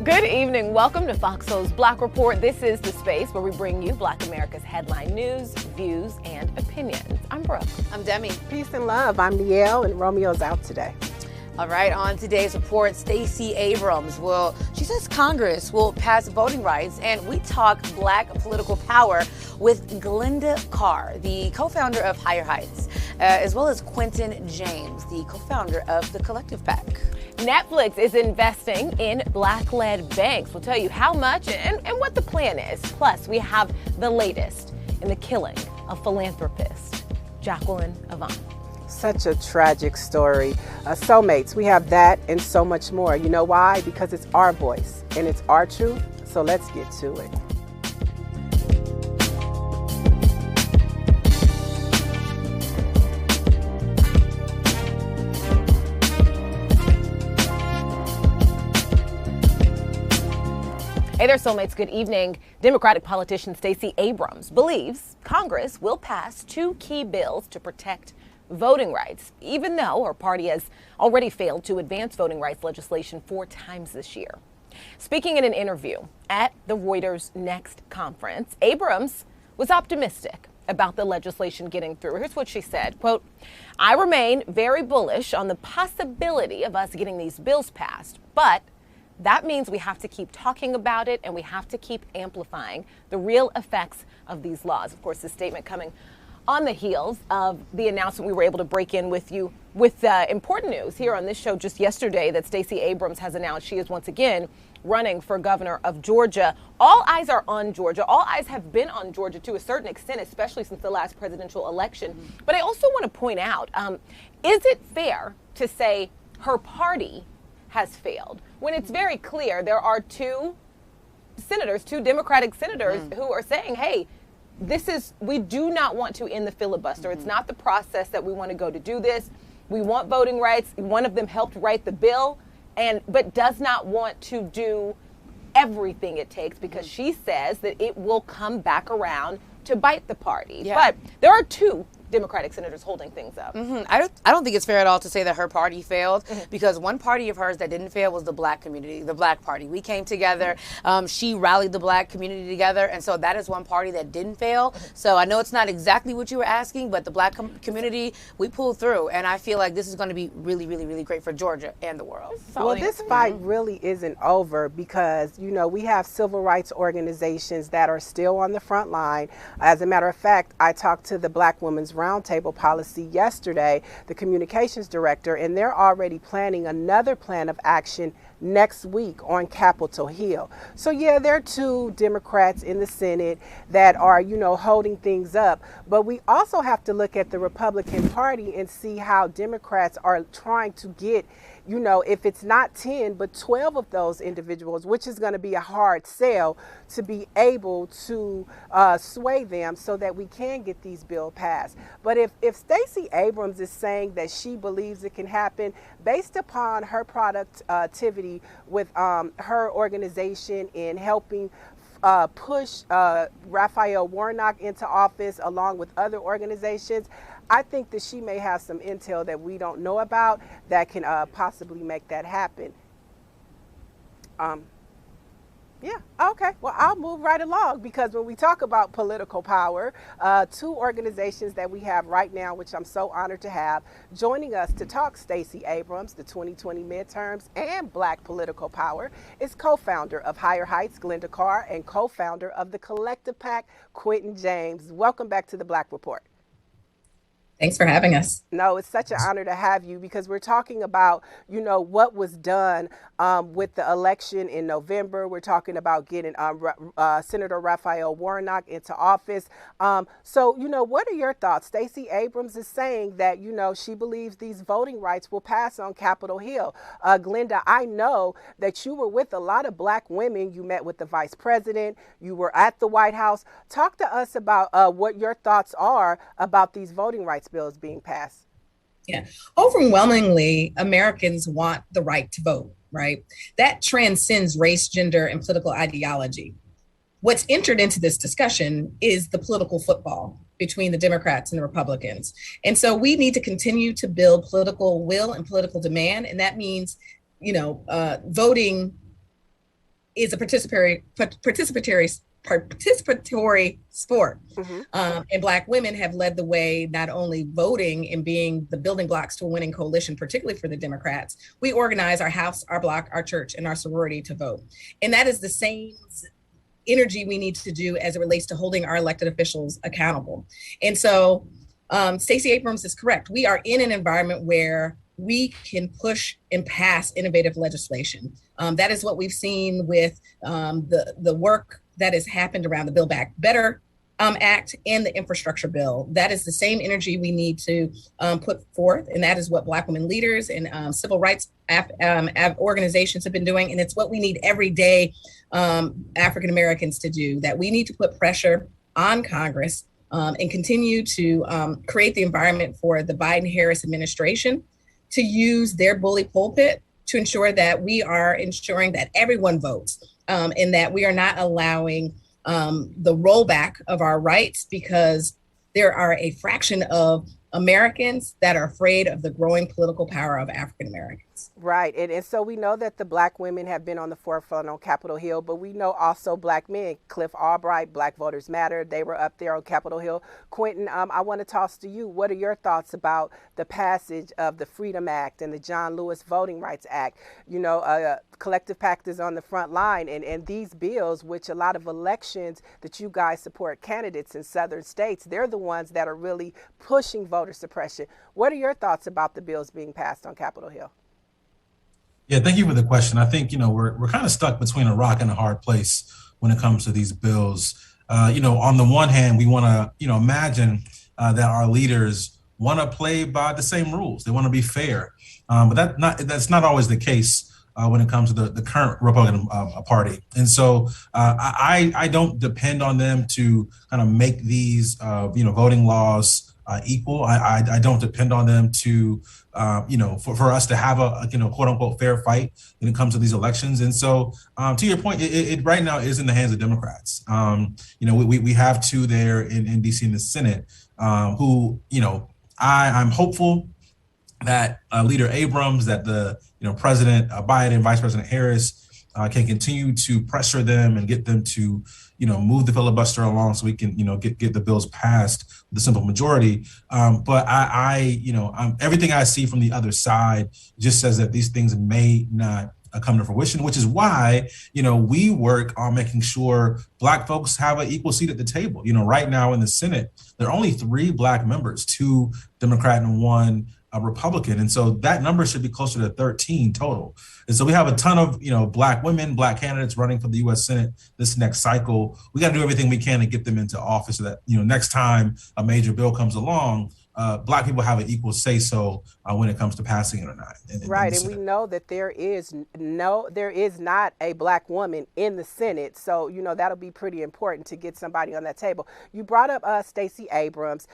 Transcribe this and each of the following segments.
Good evening. Welcome to Fox Soul's Black Report. This is the space where we bring you Black America's headline news, views, and opinions. I'm Brooke. I'm Demi. Peace and love. I'm Nielle, and Romeo's out today. All right, on today's report, Stacey Abrams she says Congress will pass voting rights, and we talk Black political power with Glenda Carr, the co-founder of Higher Heights, as well as Quentin James, the co-founder of the Collective PAC. Netflix is investing in Black-led banks. We'll tell you how much and what the plan is. Plus, we have the latest in the killing of philanthropist Jacqueline Avant. Such a tragic story. Soulmates, we have that and so much more. You know why? Because it's our voice and it's our truth. So let's get to it. Hey there, Soulmates. Good evening. Democratic politician Stacey Abrams believes Congress will pass two key bills to protect voting rights, even though her party has already failed to advance voting rights legislation 4 times this year. Speaking in an interview at the Reuters Next conference, Abrams was optimistic about the legislation getting through. Here's what she said, quote, "I remain very bullish on the possibility of us getting these bills passed, but that means we have to keep talking about it and we have to keep amplifying the real effects of these laws." Of course, this statement coming on the heels of the announcement we were able to break in with you with important news here on this show just yesterday that Stacey Abrams has announced she is once again running for governor of Georgia. All eyes are on Georgia. All eyes have been on Georgia to a certain extent, especially since the last presidential election. But I also want to point out, is it fair to say her party has failed when it's very clear there are two Democratic senators who are saying, hey, we do not want to end the filibuster. It's not the process that we want to go to do this. We want voting rights. One of them helped write the bill, but does not want to do everything it takes because she says that it will come back around to bite the party. Yeah. But there are two Democratic senators holding things up. I don't think it's fair at all to say that her party failed because one party of hers that didn't fail was the Black community, the Black party. We came together. She rallied the Black community together. And so that is one party that didn't fail. So I know it's not exactly what you were asking, but the Black community, we pulled through. And I feel like this is going to be really, really, really great for Georgia and the world. Well, this fight really isn't over because, we have civil rights organizations that are still on the front line. As a matter of fact, I talked to the Black Women's Roundtable policy yesterday, the communications director, and they're already planning another plan of action next week on Capitol Hill. So yeah, there are two Democrats in the Senate that are, holding things up. But we also have to look at the Republican Party and see how Democrats are trying to get, if it's not 10, but 12 of those individuals, which is going to be a hard sell to be able to sway them so that we can get these bills passed. But if Stacey Abrams is saying that she believes it can happen based upon her productivity with her organization in helping push Raphael Warnock into office along with other organizations, I think that she may have some intel that we don't know about that can possibly make that happen. Yeah, okay. Well, I'll move right along because when we talk about political power, two organizations that we have right now, which I'm so honored to have, joining us to talk Stacey Abrams, the 2020 midterms, and Black political power, is co-founder of Higher Heights, Glenda Carr, and co-founder of the Collective PAC, Quentin James. Welcome back to the Black Report. Thanks for having us. No, it's such an honor to have you because we're talking about, what was done with the election in November. We're talking about getting Senator Raphael Warnock into office. So, what are your thoughts? Stacey Abrams is saying that, she believes these voting rights will pass on Capitol Hill. Glenda, I know that you were with a lot of Black women. You met with the vice president. You were at the White House. Talk to us about what your thoughts are about these voting rights bills being passed. Yeah, overwhelmingly, Americans want the right to vote, right? That transcends race, gender, and political ideology. What's entered into this discussion is the political football between the Democrats and the Republicans. And so we need to continue to build political will and political demand. And that means, voting is a participatory sport. And Black women have led the way, not only voting and being the building blocks to a winning coalition, particularly for the Democrats. We organize our house, our block, our church, and our sorority to vote. And that is the same energy we need to do as it relates to holding our elected officials accountable. And so Stacey Abrams is correct. We are in an environment where we can push and pass innovative legislation. That is what we've seen with the work that has happened around the Build Back Better Act and the infrastructure bill. That is the same energy we need to put forth. And that is what Black women leaders and civil rights organizations have been doing. And it's what we need everyday African Americans to do, that we need to put pressure on Congress and continue to create the environment for the Biden-Harris administration to use their bully pulpit to ensure that we are ensuring that everyone votes and that we are not allowing the rollback of our rights, because there are a fraction of Americans that are afraid of the growing political power of African Americans. Right. And so we know that the Black women have been on the forefront on Capitol Hill, but we know also Black men, Cliff Albright, Black Voters Matter, they were up there on Capitol Hill. Quentin, I want to toss to you. What are your thoughts about the passage of the Freedom Act and the John Lewis Voting Rights Act? You know, Collective PAC is on the front line, and these bills, which a lot of elections that you guys support candidates in southern states, they're the ones that are really pushing voter suppression. What are your thoughts about the bills being passed on Capitol Hill? Yeah, thank you for the question. I think, we're kind of stuck between a rock and a hard place when it comes to these bills. On the one hand, we want to, imagine that our leaders want to play by the same rules. They want to be fair. But that's not always the case when it comes to the current Republican Party. And so I don't depend on them to kind of make these, voting laws equal. I don't depend on them to, for us to have a quote unquote fair fight when it comes to these elections. And so to your point, it right now is in the hands of Democrats. We have two there in DC in the Senate who, I'm hopeful that Leader Abrams, that the, President Biden, Vice President Harris can continue to pressure them and get them to, move the filibuster along so we can, get the bills passed with a simple majority. But everything I see from the other side just says that these things may not come to fruition, which is why, we work on making sure Black folks have an equal seat at the table. Right now in the Senate, there are only 3 Black members, 2 Democrat and 1 Republican. And so that number should be closer to 13 total. And so we have a ton of, Black women, Black candidates running for the U.S. Senate this next cycle. We got to do everything we can to get them into office so that, next time a major bill comes along, Black people have an equal say-so when it comes to passing it or not. Right, and we know that there is not a Black woman in the Senate, so that'll be pretty important to get somebody on that table. You brought up Stacey Abrams.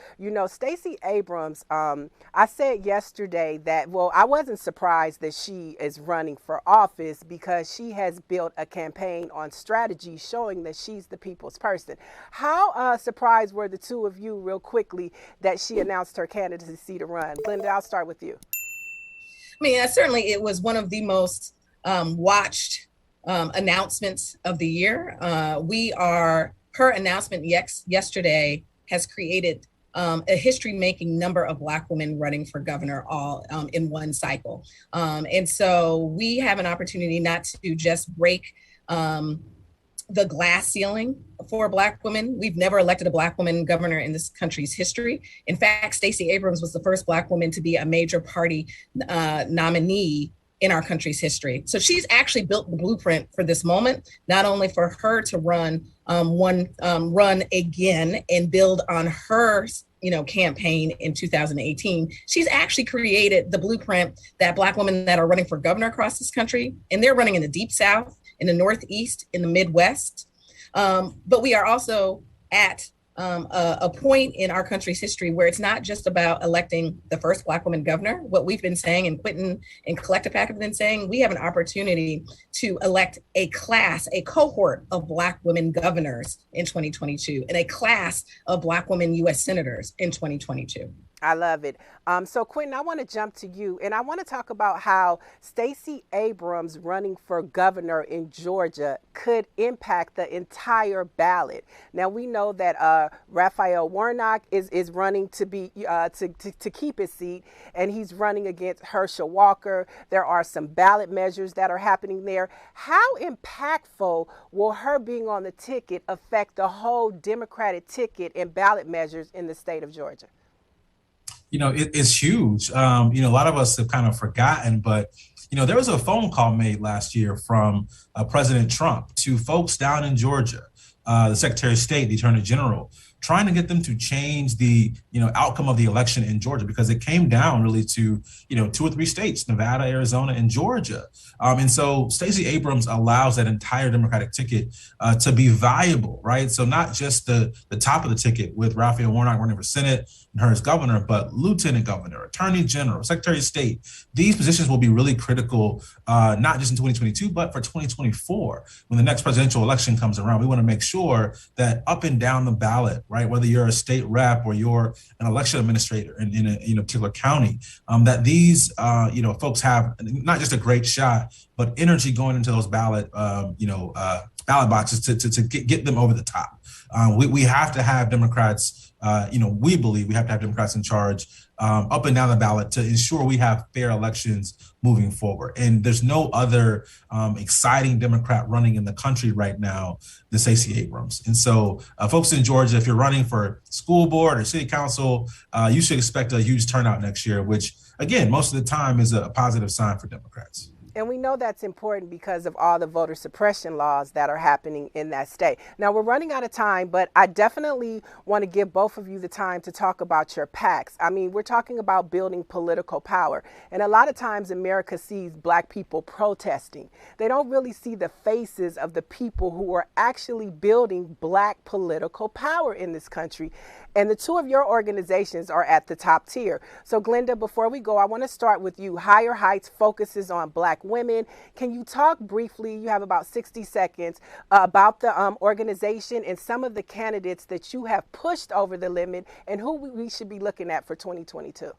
Stacey Abrams. I said yesterday that I wasn't surprised that she is running for office because she has built a campaign on strategy showing that she's the people's person. How surprised were the two of you, real quickly, that she announced her candidacy to run? Glenda, I'll start with you. I mean, certainly it was one of the most watched announcements of the year. Her announcement yesterday has created a history-making number of Black women running for governor all in one cycle. And so we have an opportunity not to just break the glass ceiling for Black women. We've never elected a Black woman governor in this country's history. In fact, Stacey Abrams was the first Black woman to be a major party nominee in our country's history. So she's actually built the blueprint for this moment, not only for her to run again and build on her campaign in 2018. She's actually created the blueprint that Black women that are running for governor across this country, and they're running in the Deep South, in the Northeast, in the Midwest. But we are also at a point in our country's history where it's not just about electing the first Black woman governor. What we've been saying, and Quentin and Collective PAC have been saying, we have an opportunity to elect a cohort of Black women governors in 2022 and a class of Black women U.S. senators in 2022. I love it. So Quentin, I want to jump to you, and I want to talk about how Stacey Abrams running for governor in Georgia could impact the entire ballot. Now we know that Raphael Warnock is running to be to keep his seat, and he's running against Herschel Walker. There are some ballot measures that are happening there. How impactful will her being on the ticket affect the whole Democratic ticket and ballot measures in the state of Georgia? It's huge. A lot of us have kind of forgotten, but, there was a phone call made last year from President Trump to folks down in Georgia, the Secretary of State, the Attorney General, trying to get them to change the, outcome of the election in Georgia, because it came down really to, 2 or 3 states, Nevada, Arizona, and Georgia. And so Stacey Abrams allows that entire Democratic ticket to be viable, right? So not just the top of the ticket with Raphael Warnock running for Senate and her as governor, but lieutenant governor, attorney general, secretary of state. These positions will be really critical, not just in 2022, but for 2024, when the next presidential election comes around. We want to make sure that up and down the ballot, right, whether you're a state rep or you're an election administrator in a particular county, that these folks have not just a great shot, but energy going into those ballot boxes to get them over the top. We have to have Democrats. We believe we have to have Democrats in charge up and down the ballot to ensure we have fair elections moving forward. And there's no other exciting Democrat running in the country right now than Stacey Abrams. And so folks in Georgia, if you're running for school board or city council, you should expect a huge turnout next year, which, again, most of the time is a positive sign for Democrats. And we know that's important because of all the voter suppression laws that are happening in that state. Now, we're running out of time, but I definitely want to give both of you the time to talk about your PACs. I mean, we're talking about building political power. And a lot of times America sees Black people protesting. They don't really see the faces of the people who are actually building Black political power in this country. And the 2 of your organizations are at the top tier. So Glenda, before we go, I want to start with you. Higher Heights focuses on Black women. Can you talk briefly, you have about 60 seconds, about the organization and some of the candidates that you have pushed over the limit and who we should be looking at for 2022?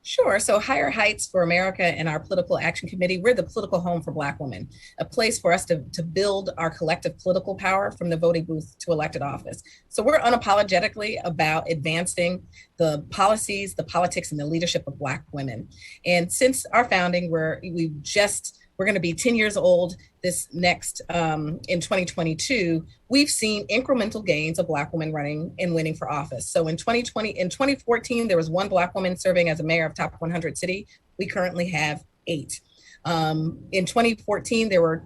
Sure. So Higher Heights for America and our Political Action Committee, we're the political home for Black women, a place for us to build our collective political power from the voting booth to elected office. So we're unapologetically about advancing the policies, the politics, and the leadership of Black women. And since our founding, we're going to be 10 years old this next in 2022. We've seen incremental gains of Black women running and winning for office. So in 2014, there was 1 Black woman serving as a mayor of top 100 city. We currently have 8. In 2014, there were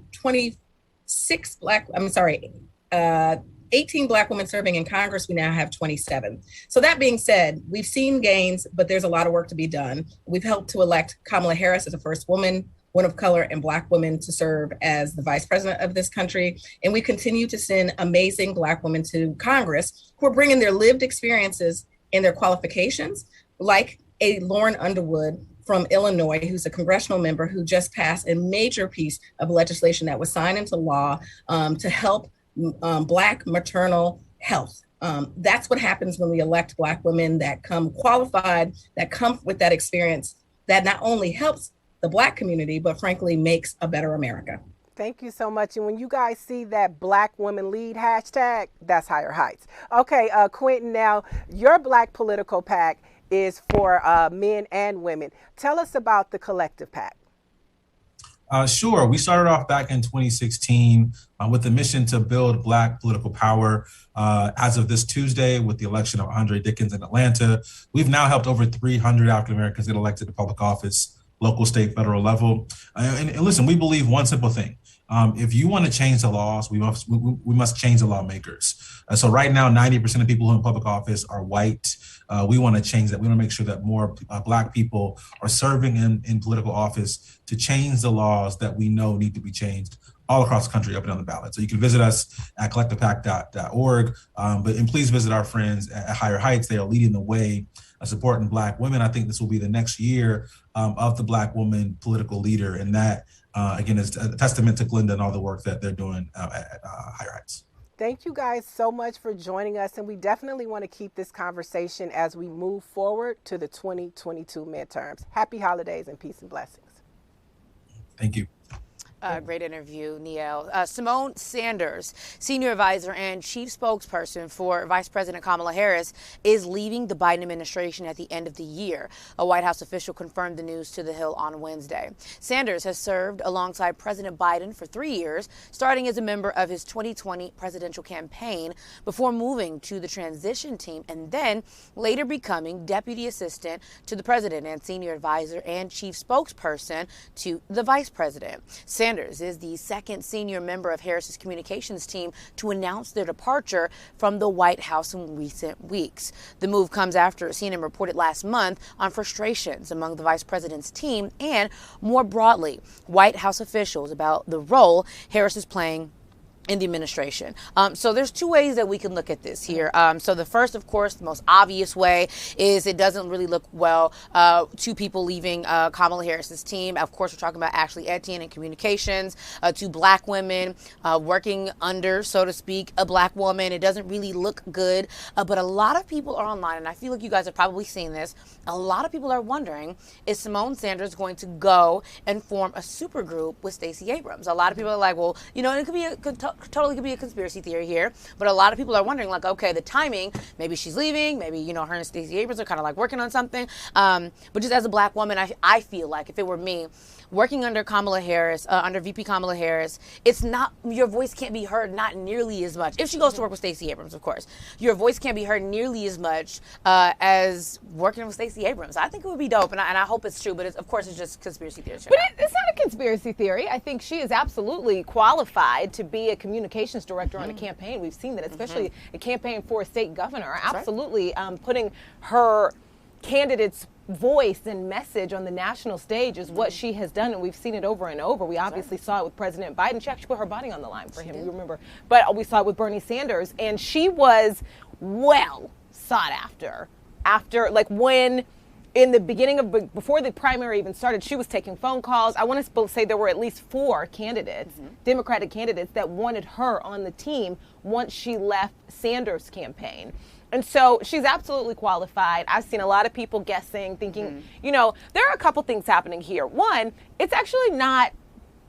18 Black women serving in Congress. We now have 27. So that being said, we've seen gains, but there's a lot of work to be done. We've helped to elect Kamala Harris as the first woman of color and Black women to serve as the vice president of this country. And we continue to send amazing Black women to Congress who are bringing their lived experiences and their qualifications, like a Lauren Underwood from Illinois, who's a congressional member who just passed a major piece of legislation that was signed into law to help Black maternal health. That's what happens when we elect Black women that come qualified, that come with that experience, that not only helps the Black community, but frankly makes a better America. Thank you so much. And when you guys see that Black Women Lead hashtag, that's Higher Heights. Okay, Quentin, now your Black political PAC is for men and women. Tell us about the Collective PAC. Sure. We started off back in 2016 with the mission to build Black political power. As of this Tuesday, with the election of Andre Dickens in Atlanta, we've now helped over 300 African Americans get elected to public office, local, state, federal level. And listen, we believe one simple thing. If you want to change the laws, we must change the lawmakers. So right now, 90% of people who are in public office are white. We want to change that. We want to make sure that more Black people are serving in political office to change the laws that we know need to be changed all across the country, up and down the ballot. So you can visit us at collectivepac.org, and please visit our friends at Higher Heights. They are leading the way, supporting Black women. I think this will be the next year of the Black woman political leader. And that, again, is a testament to Glenda and all the work that they're doing at Higher Heights. Thank you guys so much for joining us, and we definitely want to keep this conversation as we move forward to the 2022 midterms. Happy holidays and peace and blessings. Thank you. Great interview, Niel. Symone Sanders, senior advisor and chief spokesperson for Vice President Kamala Harris, is leaving the Biden administration at the end of the year. A White House official confirmed the news to The Hill on Wednesday. Sanders has served alongside President Biden for 3 years, starting as a member of his 2020 presidential campaign before moving to the transition team and then later becoming deputy assistant to the president and senior advisor and chief spokesperson to the vice president. Sanders is the second senior member of Harris's communications team to announce their departure from the White House in recent weeks. The move comes after CNN reported last month on frustrations among the vice president's team and, more broadly, White House officials about the role Harris is playing in the administration. So there's two ways that we can look at this here. So the first, of course, the most obvious way is it doesn't really look well to people leaving Kamala Harris's team. Of course, we're talking about Ashley Etienne in communications, two black women working under, so to speak, a black woman. It doesn't really look good, but a lot of people are online, and I feel like you guys have probably seen this. A lot of people are wondering, is Symone Sanders going to go and form a supergroup with Stacey Abrams? A lot of people are like, well, you know, it could be totally could be a conspiracy theory here, but a lot of people are wondering, like, okay, the timing, maybe she's leaving, maybe, you know, her and Stacey Abrams are kind of like working on something. But just as a black woman, I feel like if it were me, working under Kamala Harris, under VP Kamala Harris, it's not, your voice can't be heard not nearly as much. If she goes to work with Stacey Abrams, of course, your voice can't be heard nearly as much as working with Stacey Abrams. I think it would be dope, and I hope it's true, but of course it's just conspiracy theory. But it's not a conspiracy theory. I think she is absolutely qualified to be a communications director on a campaign. We've seen that, especially a campaign for a state governor. That's absolutely right. Putting her candidate's voice and message on the national stage is what she has done, and we've seen it over and over. We obviously saw it with President Biden. She actually put her body on the line for him, you remember. But we saw it with Bernie Sanders, and she was well sought after. After, like, when in the beginning of, before the primary even started, she was taking phone calls. I want to say there were at least 4 candidates, Democratic candidates, that wanted her on the team once she left Sanders' campaign. And so she's absolutely qualified. I've seen a lot of people guessing, thinking, you know, there are a couple things happening here. One, it's actually not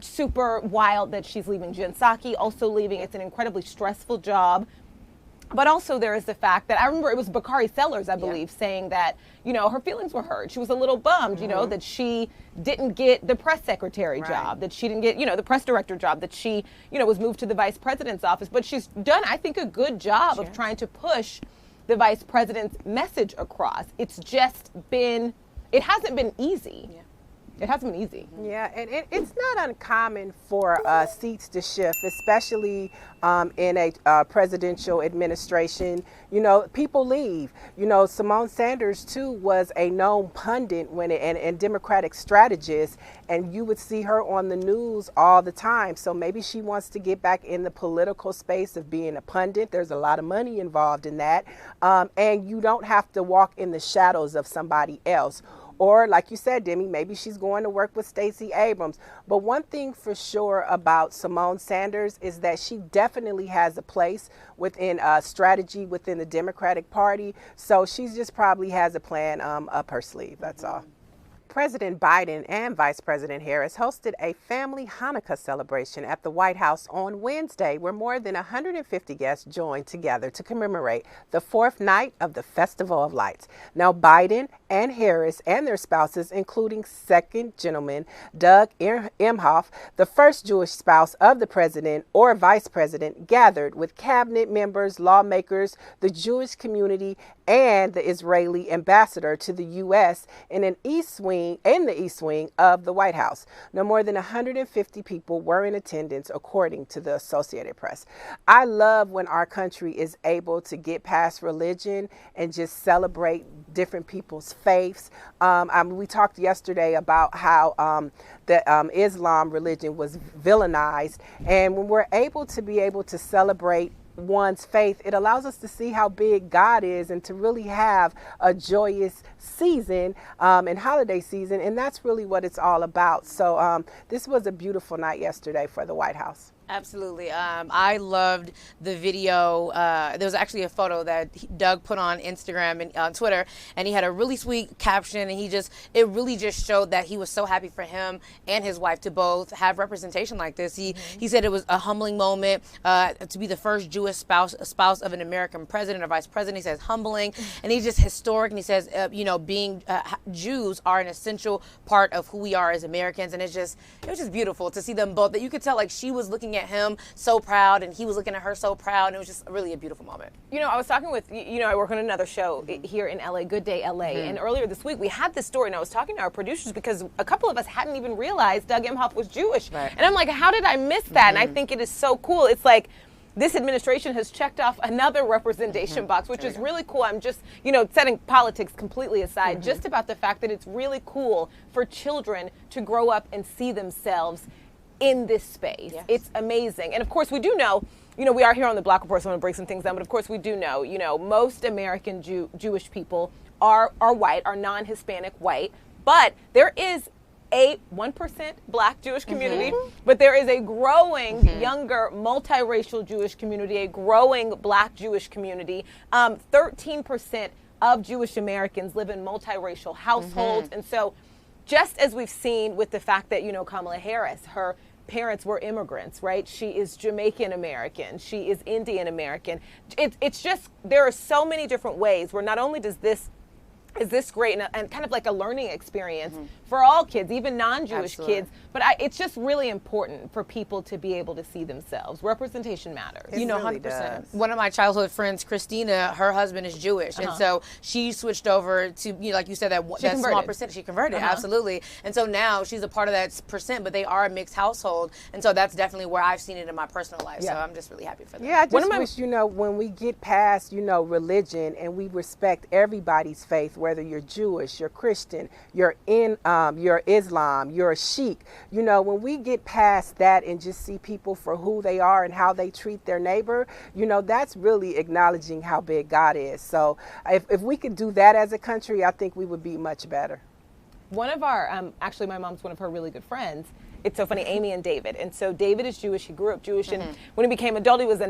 super wild that she's leaving. Jen Psaki also leaving. It's an incredibly stressful job. But also there is the fact that I remember it was Bakari Sellers, I believe, saying that, you know, her feelings were hurt. She was a little bummed, you know, that she didn't get the press secretary job, that she didn't get, you know, the press director job, that she, you know, was moved to the vice president's office. But she's done, I think, a good job of trying to push the vice president's message across. It's just been, it hasn't been easy. It hasn't been easy. Yeah, and it's not uncommon for seats to shift, especially in a presidential administration. You know, people leave. You know, Symone Sanders, too, was a known pundit and Democratic strategist, and you would see her on the news all the time. So maybe she wants to get back in the political space of being a pundit. There's a lot of money involved in that. And you don't have to walk in the shadows of somebody else. Or, like you said, Demi, maybe she's going to work with Stacey Abrams. But one thing for sure about Symone Sanders is that she definitely has a place within strategy within the Democratic Party. So she just probably has a plan up her sleeve. That's all. President Biden and Vice President Harris hosted a family Hanukkah celebration at the White House on Wednesday, where more than 150 guests joined together to commemorate the 4th night of the Festival of Lights. Now, Biden and Harris and their spouses, including second gentleman Doug Emhoff, the first Jewish spouse of the president or vice president, gathered with cabinet members, lawmakers, the Jewish community, and the Israeli ambassador to the U.S. in the East Wing of the White House. No more than 150 people were in attendance, according to the Associated Press. I love when our country is able to get past religion and just celebrate different people's faiths. We talked yesterday about how the Islam religion was villainized, and when we're able to celebrate one's faith, it allows us to see how big God is and to really have a joyous season and holiday season, and that's really what it's all about. So this was a beautiful night yesterday for the White House. Absolutely. I loved the video. There was actually a photo that Doug put on Instagram and on Twitter, and he had a really sweet caption, and it really just showed that he was so happy for him and his wife to both have representation like this. He said it was a humbling moment to be the first Jewish spouse of an American president or vice president. He says humbling, and he's just historic, and he says, being Jews are an essential part of who we are as Americans, and it was just beautiful to see them both. That you could tell, like, she was looking at him so proud and he was looking at her so proud, and it was just really a beautiful moment. I was talking with, I work on another show here in LA, Good Day LA, and earlier this week we had this story, and I was talking to our producers because a couple of us hadn't even realized Doug Emhoff was Jewish. Right. And I'm like, how did I miss that? And I think it is so cool. It's like, this administration has checked off another representation box, which is really cool. I'm just, setting politics completely aside, just about the fact that it's really cool for children to grow up and see themselves in this space. Yes. It's amazing. And of course, we do know, we are here on the Black Report, so I'm going to break some things down, but of course we do know, most American Jewish people are white, are non-Hispanic white, but there is a 1% Black Jewish community, but there is a growing younger multiracial Jewish community, a growing Black Jewish community. 13% of Jewish Americans live in multiracial households. And so just as we've seen with the fact that, Kamala Harris, her parents were immigrants, right? She is Jamaican American. She is Indian American. It's just, there are so many different ways where not only is this great and kind of like a learning experience for all kids, even non-Jewish kids, but it's just really important for people to be able to see themselves. Representation matters. It really 100%. Does. One of my childhood friends, Christina, her husband is Jewish, and so she switched over to, like you said, that small percent. She converted, absolutely. And so now she's a part of that percent, but they are a mixed household, and so that's definitely where I've seen it in my personal life. So I'm just really happy for that. Yeah, I just wish, when we get past, religion and we respect everybody's faith, whether you're Jewish, you're Christian, you're Islam, you're a Sikh, when we get past that and just see people for who they are and how they treat their neighbor, that's really acknowledging how big God is. So if we could do that as a country, I think we would be much better. One of our, actually my mom's one of her really good friends. It's so funny, Amy and David. And so David is Jewish. He grew up Jewish. And when he became adult, he was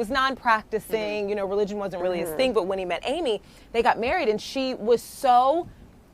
non-practicing. Religion wasn't really his thing. But when he met Amy, they got married. And she was so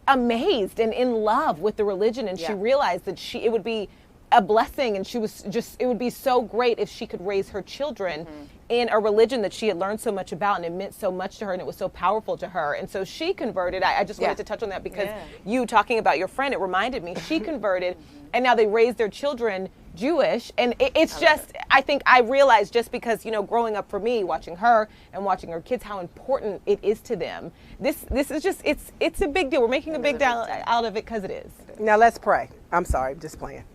amazed and in love with the religion. And she realized that it would be a blessing. And it would be so great if she could raise her children in a religion that she had learned so much about, and it meant so much to her, and it was so powerful to her. And so she converted. I just wanted to touch on that because you talking about your friend, it reminded me. She converted, and now they raise their children Jewish. And it's just, I think I realized just because, growing up for me, watching her and watching her kids, how important it is to them. This is just, it's a big deal. We're making a big deal out of it because it is. Now let's pray. I'm sorry, just playing.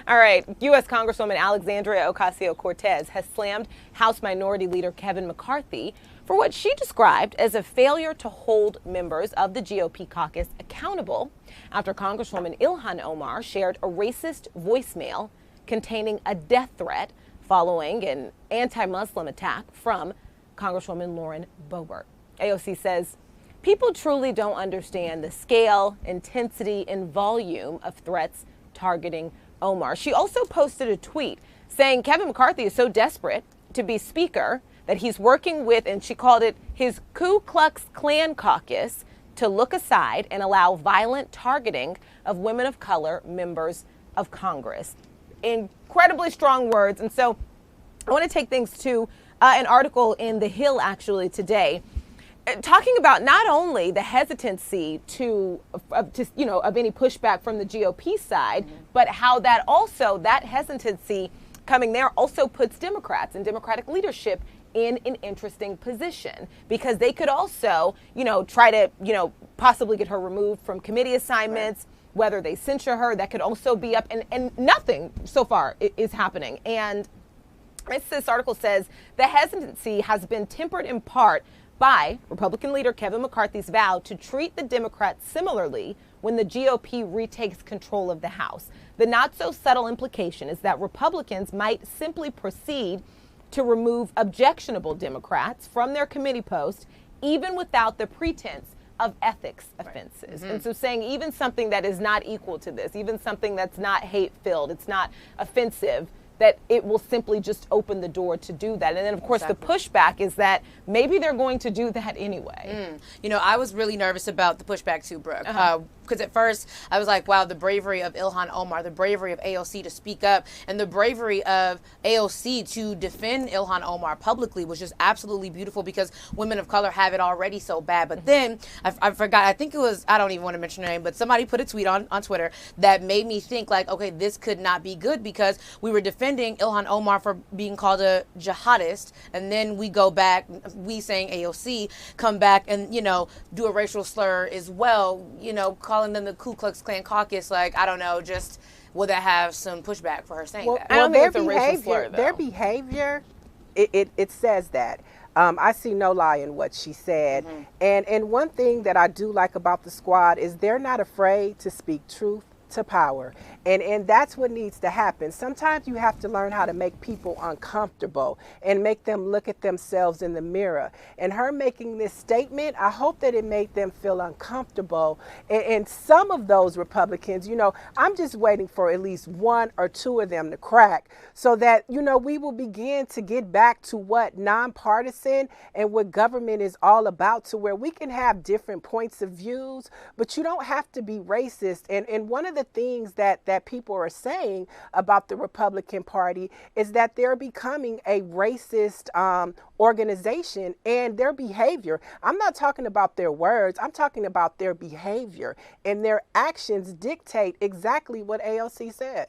All right, U.S. Congresswoman Alexandria Ocasio-Cortez has slammed House Minority Leader Kevin McCarthy for what she described as a failure to hold members of the GOP caucus accountable after Congresswoman Ilhan Omar shared a racist voicemail containing a death threat following an anti-Muslim attack from Congresswoman Lauren Boebert. AOC says, people truly don't understand the scale, intensity, and volume of threats targeting Omar. She also posted a tweet saying Kevin McCarthy is so desperate to be speaker that he's working with, and she called it his Ku Klux Klan caucus, to look aside and allow violent targeting of women of color members of Congress. Incredibly strong words. And so I want to take things to an article in The Hill actually today, talking about not only the hesitancy of any pushback from the GOP side, but how that hesitancy coming there also puts Democrats and Democratic leadership in an interesting position, because they could also, try to, possibly get her removed from committee assignments, whether they censure her, that could also be up, and nothing so far is happening. And as this article says, the hesitancy has been tempered in part by Republican leader Kevin McCarthy's vow to treat the Democrats similarly when the GOP retakes control of the House. The not so subtle implication is that Republicans might simply proceed to remove objectionable Democrats from their committee posts, even without the pretense of ethics offenses. And so saying even something that is not equal to this, even something that's not hate-filled, it's not offensive, that it will simply just open the door to do that. And then, of course, the pushback is that maybe they're going to do that anyway. You know, I was really nervous about the pushback too, Brooke. Because at first I was like, wow, the bravery of Ilhan Omar, the bravery of AOC to speak up, and the bravery of AOC to defend Ilhan Omar publicly was just absolutely beautiful, because women of color have it already so bad. But then I forgot, I think it was, I don't even want to mention her name, but somebody put a tweet on Twitter that made me think like, okay, this could not be good, because we were defending Ilhan Omar for being called a jihadist, and then we go back, we saying AOC, come back and, you know, do a racial slur as well, you know, calling them the Ku Klux Klan caucus. Like, I don't know, just will that have some pushback for her saying that? I don't think it's a racial slur, though. Their behavior, it says that. I see no lie in what she said. And one thing that I do like about the squad is they're not afraid to speak truth to power. And that's what needs to happen. Sometimes you have to learn how to make people uncomfortable and make them look at themselves in the mirror. And her making this statement, I hope that it made them feel uncomfortable. And some of those Republicans, you know, I'm just waiting for at least one or two of them to crack, so that, you know, we will begin to get back to what nonpartisan and what government is all about, to where we can have different points of views, but you don't have to be racist. And one of the things that people are saying about the Republican Party is that they're becoming a racist organization, and their behavior. I'm not talking about their words. I'm talking about their behavior, and their actions dictate exactly what AOC said.